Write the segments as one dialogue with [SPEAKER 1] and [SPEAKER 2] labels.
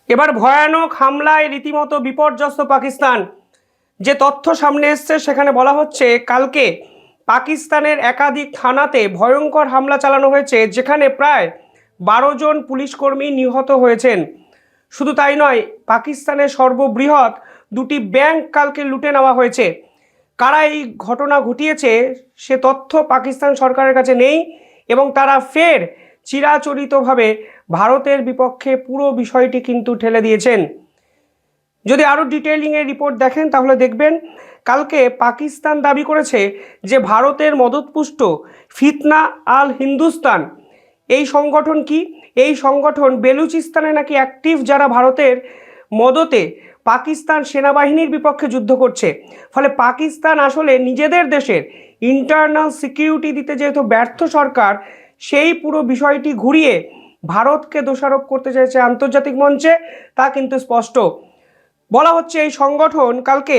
[SPEAKER 1] এবার ভয়ানক হামলায় রীতিমতো বিপর্যস্ত পাকিস্তান। যে তথ্য সামনে এসছে সেখানে বলা হচ্ছে কালকে পাকিস্তানের একাধিক থানাতে ভয়ঙ্কর হামলা চালানো হয়েছে, যেখানে প্রায় 12 জন পুলিশকর্মী নিহত হয়েছেন। শুধু তাই নয়, পাকিস্তানের সর্ববৃহৎ দুটি ব্যাংক কালকে লুটে নেওয়া হয়েছে। কারা এই ঘটনা ঘটিয়েছে সে তথ্য পাকিস্তান সরকারের কাছে নেই এবং তারা ফের চিরাচরিতভাবে ভারতের বিপক্ষে পুরো বিষয়টি কিন্তু ঠেলে দিয়েছেন। যদি আরও ডিটেইলিংয়ের রিপোর্ট দেখেন তাহলে দেখবেন কালকে পাকিস্তান দাবি করেছে যে ভারতের মদতপুষ্ট ফিতনা আল হিন্দুস্তান এই সংগঠন কি, এই সংগঠন বেলুচিস্তানে নাকি অ্যাক্টিভ, যারা ভারতের মদতে পাকিস্তান সেনাবাহিনীর বিপক্ষে যুদ্ধ করছে। ফলে পাকিস্তান আসলে নিজেদের দেশের ইন্টারনাল সিকিউরিটি দিতে যেহেতু ব্যর্থ সরকার, সেই পুরো বিষয়টি ঘুরিয়ে ভারতকে দোষারোপ করতে চাইছে আন্তর্জাতিক মঞ্চে, তা কিন্তু স্পষ্ট। বলা হচ্ছে এই সংগঠন কালকে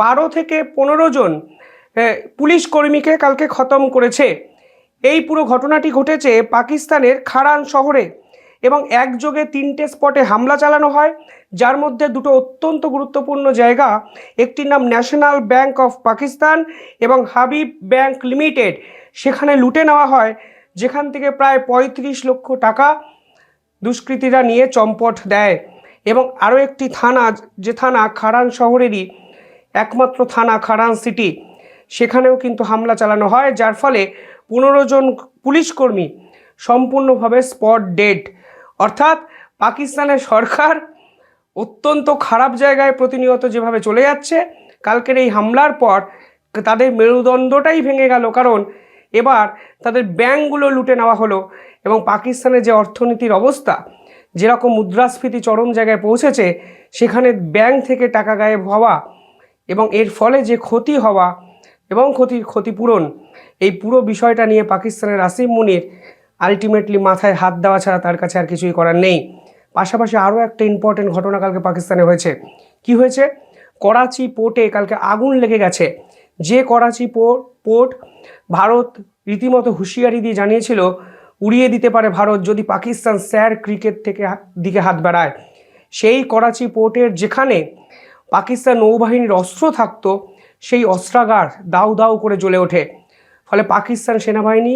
[SPEAKER 1] 12 থেকে 15 জন পুলিশ কর্মীকে কালকে খতম করেছে। এই পুরো ঘটনাটি ঘটেছে পাকিস্তানের খারান শহরে এবং একযোগে 3টে স্পটে হামলা চালানো হয়, যার মধ্যে দুটো অত্যন্ত গুরুত্বপূর্ণ জায়গা, একটির নাম ন্যাশনাল ব্যাংক অফ পাকিস্তান এবং হাবিব ব্যাংক লিমিটেড, সেখানে লুটে নেওয়া হয়, যেখান থেকে প্রায় 35 লক্ষ টাকা দুষ্কৃতীরা নিয়ে চম্পট দেয়। এবং আরও একটি থানা, যে থানা খারান শহরেরই একমাত্র থানা খারান সিটি, সেখানেও কিন্তু হামলা চালানো হয়, যার ফলে 15 জন পুলিশকর্মী সম্পূর্ণভাবে স্পট ডেড। অর্থাৎ পাকিস্তানের সরকার অত্যন্ত খারাপ জায়গায় প্রতিনিয়ত যেভাবে চলে যাচ্ছে, কালকের এই হামলার পর তাদের মেরুদণ্ডটাই ভেঙে গেল, কারণ এবার তাদের ব্যাংকগুলো লুটে নেওয়া হলো এবং পাকিস্তানের যে অর্থনীতির অবস্থা, যেরকম মুদ্রাস্ফীতি চরম জায়গায় পৌঁছেছে, সেখানে ব্যাংক থেকে টাকা গায়েব হওয়া এবং এর ফলে যে ক্ষতি হওয়া এবং ক্ষতিপূরণ, এই পুরো বিষয়টা নিয়ে পাকিস্তানের আসিম মুনির আলটিমেটলি মাথায় হাত দেওয়া ছাড়া তার কাছে আর কিছুই করার নেই। পাশাপাশি আরও একটা ইম্পর্টেন্ট ঘটনা কালকে পাকিস্তানে হয়েছে। কি হয়েছে? করাচি পোর্টে কালকে আগুন লেগে গেছে। যে করাচি পোর্ট ভারত রীতিমতো হুঁশিয়ারি দিয়ে জানিয়েছিল উড়িয়ে দিতে পারে ভারত যদি পাকিস্তান স্যার ক্রিকেট থেকে দিকে হাত বাড়ায়, সেই করাচি পোর্টের যেখানে পাকিস্তান নৌবাহিনীর অস্ত্র থাকতো, সেই অস্ত্রাগার দাউ দাউ করে জ্বলে ওঠে। ফলে পাকিস্তান সেনাবাহিনী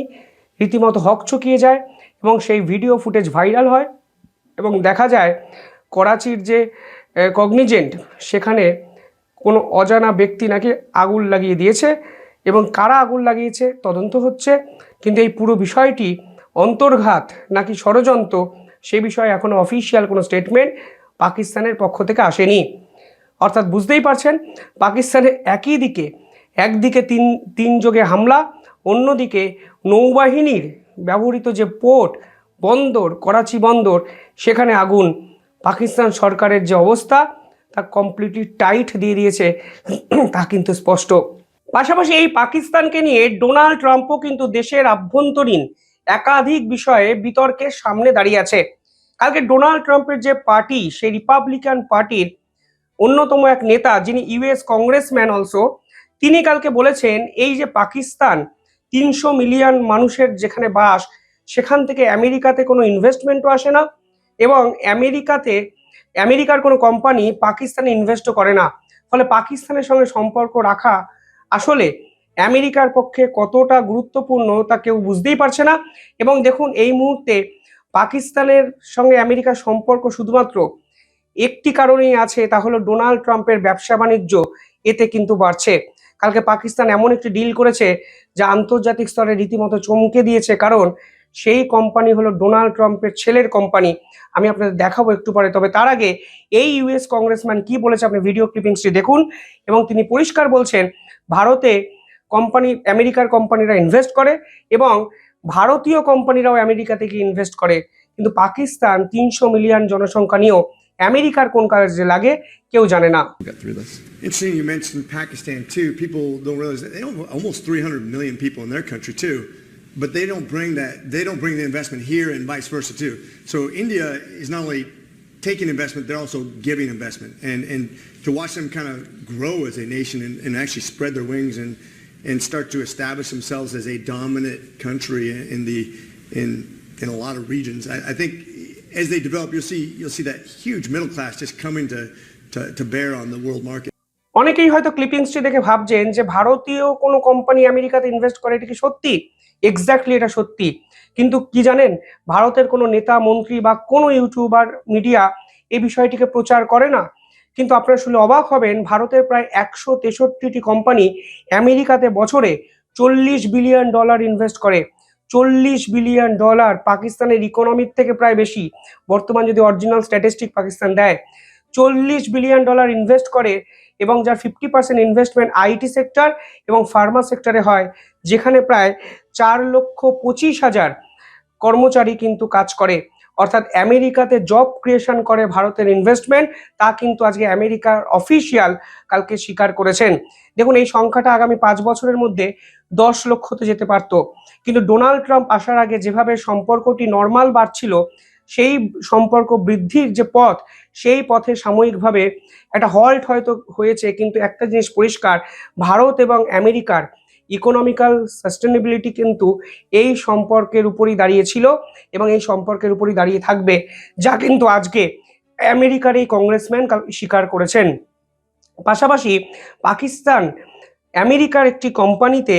[SPEAKER 1] রীতিমতো হকচকিয়ে যায় এবং সেই ভিডিও ফুটেজ ভাইরাল হয় এবং দেখা যায় করাচির যে কগনিজেন্ট, সেখানে কোনো অজানা ব্যক্তি নাকি আগুন লাগিয়ে দিয়েছে এবং কারা আগুন লাগিয়েছে তদন্ত হচ্ছে। কিন্তু এই পুরো বিষয়টি অন্তর্ঘাত নাকি ষড়যন্ত্র, সে বিষয়ে এখনও অফিসিয়াল কোনো স্টেটমেন্ট পাকিস্তানের পক্ষ থেকে আসেনি। অর্থাৎ বুঝতেই পারছেন, পাকিস্তানের একদিকে তিন যোগে হামলা, অন্যদিকে নৌবাহিনীর ব্যবহৃত যে পোর্ট বন্দর, করাচি বন্দর, সেখানে আগুন। পাকিস্তান সরকারের যে অবস্থা তা কমপ্লিটলি টাইট দিয়ে দিয়েছে, তা কিন্তু স্পষ্ট। পাশাপাশি এই পাকিস্তানকে নিয়ে ডোনাল্ড ট্রাম্পও কিন্তু দেশের আভ্যন্তরীণ একাধিক বিষয়ে বিতর্কের সামনে দাঁড়িয়ে আছে। কালকে ডোনাল্ড ট্রাম্পের যে পার্টি, সেই রিপাবলিকান পার্টির অন্যতম এক নেতা, যিনি ইউএস কংগ্রেসম্যান অলসো, তিনি কালকে বলেছেন এই যে পাকিস্তান 300 মিলিয়ন মানুষের যেখানে বাস, সেখান থেকে আমেরিকাতে কোনো ইনভেস্টমেন্টও আসে না এবং আমেরিকার কোনো কোম্পানি পাকিস্তানে ইনভেস্টও করে না। ফলে পাকিস্তানের সঙ্গে সম্পর্ক রাখা আসলে আমেরিকার পক্ষে কতটা গুরুত্বপূর্ণ তা কেউ বুঝতেই পারছে না। এবং দেখুন, এই মুহূর্তে পাকিস্তানের সঙ্গে আমেরিকার সম্পর্ক শুধুমাত্র একটি কারণেই আছে, তা হলো ডোনাল্ড ট্রাম্পের ব্যবসা বাণিজ্য এতে কিন্তু বাড়ছে। কালকে পাকিস্তান এমন একটি ডিল করেছে যা আন্তর্জাতিক স্তরে রীতিমতো চমকে দিয়েছে, কারণ সেই কোম্পানি হলো ডোনাল্ড ট্রাম্পের ছেলের কোম্পানি। আমি আপনাদের দেখাবো একটু পরে, তবে তার আগে এই ইউএস কংগ্রেসম্যান কি বলেছে আপনি ভিডিও ক্লিপিংসটি দেখুন। এবং তিনি পরিষ্কার বলছেন ভারতে আমেরিকার কোম্পানিরা ইনভেস্ট করে এবং ভারতীয় কোম্পানিরাও আমেরিকা থেকে ইনভেস্ট করে, কিন্তু পাকিস্তান 300 মিলিয়ন জনসংখ্যা নিয়েও আমেরিকার কোন কাজে লাগে কেউ জানে না।
[SPEAKER 2] Interesting you mentioned Pakistan too. People don't realize that they have almost 300 million people in their country too, but they don't bring the investment here and vice versa too. So India is not only taking investment, they're also giving investment, and to watch them kind of grow as a nation and actually spread their wings and start to establish themselves as a dominant country in a lot of regions. I think as they develop, you'll see that huge middle class just coming to bear on the world market.
[SPEAKER 1] অনেকেই হয়তো ক্লিপিংসটি দেখে ভাবছেন যে ভারতীয় কোনো company আমেরিকাতে invest করে, এটা কি সত্যি? এক্স্যাক্টলি এটা সত্যি। কিন্তু কি জানেন, ভারতের কোনো নেতা মন্ত্রী বা কোনো ইউটিউবার মিডিয়া এই বিষয়টিকে প্রচার করে না। কিন্তু আপনারা শুনলে অবাক হবেন, ভারতের প্রায় 163টি কোম্পানি আমেরিকাতে বছরে $40 বিলিয়ন ইনভেস্ট করে। $40 বিলিয়ন পাকিস্তানের ইকোনমির থেকে প্রায় বেশি। বর্তমান যদি অরিজিনাল স্ট্যাটিস্টিক পাকিস্তান দেয়, $40 বিলিয়ন ইনভেস্ট করে, এবং যার 50% ইনভেস্টমেন্ট আইটি সেক্টর এবং ফার্মা সেক্টরে হয়, যেখানে প্রায় 4,25,000 কর্মচারী কিন্তু কাজ করে। অর্থাৎ আমেরিকাতে জব ক্রিয়েশন করে ভারতের ইনভেস্টমেন্ট, তা কিন্তু আজকে আমেরিকার অফিসিয়াল কালকে স্বীকার করেছেন। দেখুন, এই সংখ্যাটা আগামী 5 বছরের মধ্যে 10 লক্ষতে যেতে পারত। কিন্তু ডোনাল্ড ট্রাম্প আসার আগে যেভাবে সম্পর্কটি নর্মাল বাড়ছিল, সেই সম্পর্ক বৃদ্ধির যে পথ, সেই পথে সাময়িকভাবে একটা হল্ট হয়তো হয়েছে। কিন্তু একটা জিনিস পরিষ্কার, ভারত এবং আমেরিকার ইকোনমিক্যাল সাস্টেনেবিলিটি কিন্তু এই সম্পর্কের উপরই দাঁড়িয়েছিল এবং এই সম্পর্কের উপরই দাঁড়িয়ে থাকবে, যা কিন্তু আজকে আমেরিকার এই কংগ্রেসম্যান স্বীকার করেছেন। পাশাপাশি পাকিস্তান আমেরিকার একটি কোম্পানিতে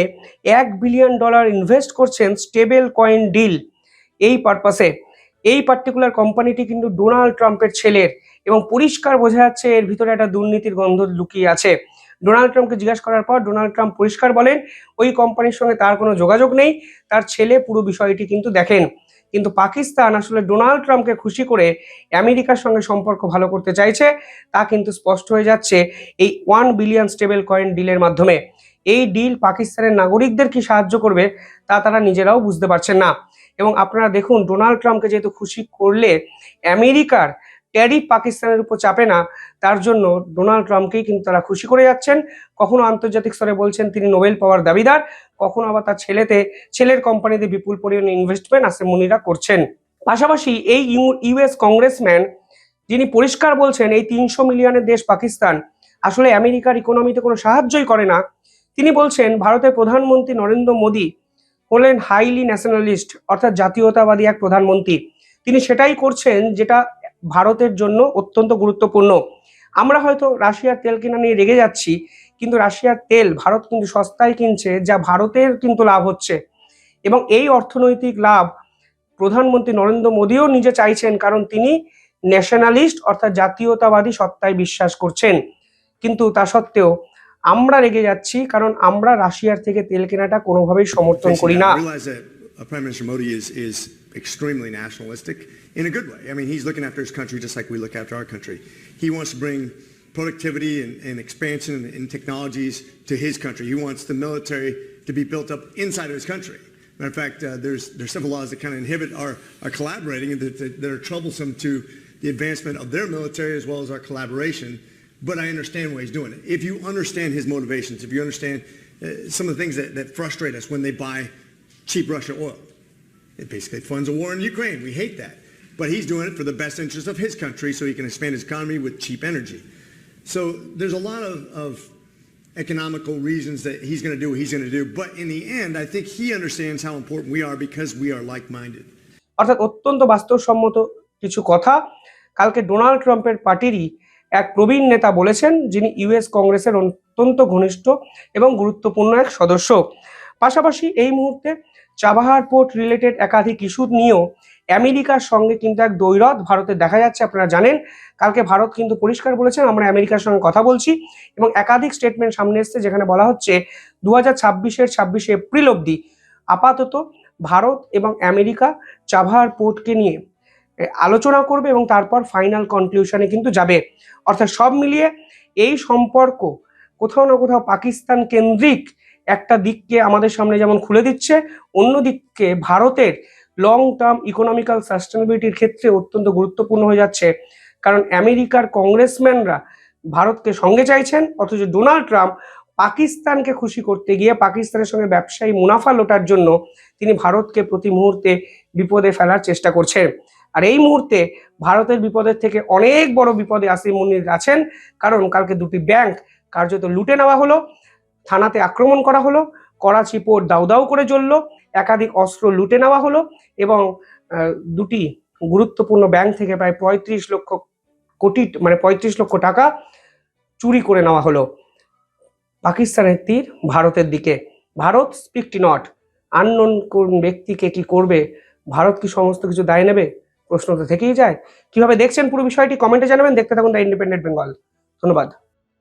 [SPEAKER 1] $1 বিলিয়ন ইনভেস্ট করছেন স্টেবল কয়েন ডিল এই পারপাসে। এই পার্টিকুলার কোম্পানিটি কিন্তু ডোনাল্ড ট্রাম্পের ছেলের, এবং পরিষ্কার বোঝা যাচ্ছে এর ভিতরে একটা দুর্নীতির গন্ধ লুকিয়ে আছে। ডোনাল্ড ট্রাম্পকে জিজ্ঞাসা করার পর ডোনাল্ড ট্রাম্প পরিষ্কার বলেন ওই কোম্পানির সঙ্গে তার কোনো যোগাযোগ নেই, তার ছেলে পুরো বিষয়টি কিন্তু দেখেন। কিন্তু পাকিস্তান আসলে ডোনাল্ড ট্রাম্পকে খুশি করে আমেরিকার সঙ্গে সম্পর্ক ভালো করতে চাইছে, তা কিন্তু স্পষ্ট হয়ে যাচ্ছে এই $1 বিলিয়ন স্টেবল কয়েন ডিলের মাধ্যমে। এই ডিল পাকিস্তানের নাগরিকদের কি সাহায্য করবে তা তারা নিজেরাও বুঝতে পারছেন না। এবং আপনারা দেখুন, ডোনাল্ড ট্রাম্পকে যেহেতু খুশি করলে আমেরিকার ট্যারিফ পাকিস্তানের উপর চাপে না, তার জন্য ডোনাল্ড ট্রাম্পকেই কিন্তু তারা খুশি করে যাচ্ছেন। কখনো আন্তর্জাতিক স্তরে বলছেন তিনি নোবেল পাওয়ার দাবিদার, কখনো আবার তার ছেলের কোম্পানিতে বিপুল পরিমাণে ইনভেস্টমেন্ট আসেমুনিরা করছেন। পাশাপাশি এই ইউএস কংগ্রেসম্যান যিনি পরিষ্কার বলছেন এই 300 মিলিয়নের দেশ পাকিস্তান আসলে আমেরিকার ইকোনমিতে কোনো সাহায্যই করে না, তিনি বলছেন ভারতের প্রধানমন্ত্রী নরেন্দ্র মোদী হলেন হাইলি ন্যাশনালিস্ট, অর্থাৎ জাতীয়তাবাদী এক প্রধানমন্ত্রী। তিনি সেটাই করছেন যেটা ভারতের জন্য অত্যন্ত গুরুত্বপূর্ণ। আমরা হয়তো রাশিয়ার তেল কেনা নিয়ে রেগে যাচ্ছি, কিন্তু রাশিয়ার তেল ভারত কিন্তু সস্তায় কিনছে, যা ভারতের কিন্তু লাভ হচ্ছে। এবং এই অর্থনৈতিক লাভ প্রধানমন্ত্রী নরেন্দ্র মোদীও নিজে চাইছেন, কারণ তিনি ন্যাশনালিস্ট অর্থাৎ জাতীয়তাবাদী সত্তায় বিশ্বাস করছেন। কিন্তু তা সত্ত্বেও আমরা রেগে যাচ্ছি, কারণ আমরা রাশিয়ার থেকে তেল কেনাটা কোনোভাবেই সমর্থন করি না।
[SPEAKER 2] I realize that Prime Minister Modi is extremely nationalistic in a good way. I mean, he's looking after his country just like we look after our country. He wants to bring productivity and expansion in technologies to his country. He wants the military to be built up inside of his country. Matter of fact, there's several laws that kind of inhibit our collaborating and that are troublesome to the advancement of their military as well as our collaboration. But I understand why he's doing it. If you understand his motivations, if you understand some of the things that frustrate us when they buy cheap Russian oil, it basically funds a war in Ukraine. We hate that. But he's doing it for the best interest of his country so he can expand his economy with cheap energy. So there's a lot of economical reasons that he's going to do what he's going to do. But in the end, I think he understands how important we are because we are like-minded.
[SPEAKER 1] অর্থাৎ অত্যন্ত বাস্তবসম্মত কিছু কথা কালকে Donald ট্রাম্পের পার্টিরই এক প্রবীণ নেতা বলেছেন, যিনি ইউএস কংগ্রেসের অত্যন্ত ঘনিষ্ঠ এবং গুরুত্বপূর্ণ এক সদস্য। পাশাপাশি এই মুহূর্তে চাবাহার পোর্ট রিলেটেড একাধিক ইস্যু নিয়েও আমেরিকার সঙ্গে কিন্তু এক দ্বৈরথ ভারতের দেখা যাচ্ছে। আপনারা জানেন কালকে ভারত কিন্তু পরিষ্কার বলেছেন আমরা আমেরিকার সঙ্গে কথা বলছি, এবং একাধিক স্টেটমেন্ট সামনে এসছে যেখানে বলা হচ্ছে 2026-এর 26শে এপ্রিল অবধি আপাতত ভারত এবং আমেরিকা চাবাহার পোর্টকে নিয়ে আলোচনা করবে এবং তারপর ফাইনাল কনক্লুশনে কিন্তু যাবে। অর্থাৎ সব মিলিয়ে এই সম্পর্ক কোথাও না কোথাও পাকিস্তান কেন্দ্রিক একটা দিককে আমাদের সামনে যেমন খুলে দিচ্ছে, অন্য দিককে ভারতের লং টার্ম ইকোনমিক্যাল সাস্টেনেবিলিটির ক্ষেত্রে অত্যন্ত গুরুত্বপূর্ণ হয়ে যাচ্ছে। কারণ আমেরিকার কংগ্রেসম্যানরা ভারতকে সঙ্গে চাইছেন, অথচ ডোনাল্ড ট্রাম্প পাকিস্তানকে খুশি করতে গিয়ে পাকিস্তানের সঙ্গে ব্যবসায়ী মুনাফা লোটার জন্য তিনি ভারতকে প্রতি মুহূর্তে বিপদে ফেলার চেষ্টা করছেন। আর এই মুহূর্তে ভারতের বিপদের থেকে অনেক বড় বিপদে আসিমুনির আছেন, কারণ কালকে দুটি ব্যাংক কার্যত লুটে নেওয়া হলো, থানাতে আক্রমণ করা হলো, করাচি পোর্ট দাউ দাউ করে জ্বলল, একাধিক অস্ত্র লুটে নেওয়া হলো এবং দুটি গুরুত্বপূর্ণ ব্যাংক থেকে প্রায় 35 লক্ষ টাকা চুরি করে নেওয়া হলো। পাকিস্তানের তীর ভারতের দিকে। Bharat speak not. আননোন কোন ব্যক্তিকে কি করবে, ভারত কি সমস্ত কিছু দায় নেবে, প্রশ্ন তো থেকেই যায়। কিভাবে দেখছেন পুরো বিষয়টি কমেন্টে জানাবেন। দেখতে থাকুন দ্য ইন্ডিপেন্ডেন্ট বেঙ্গল। ধন্যবাদ।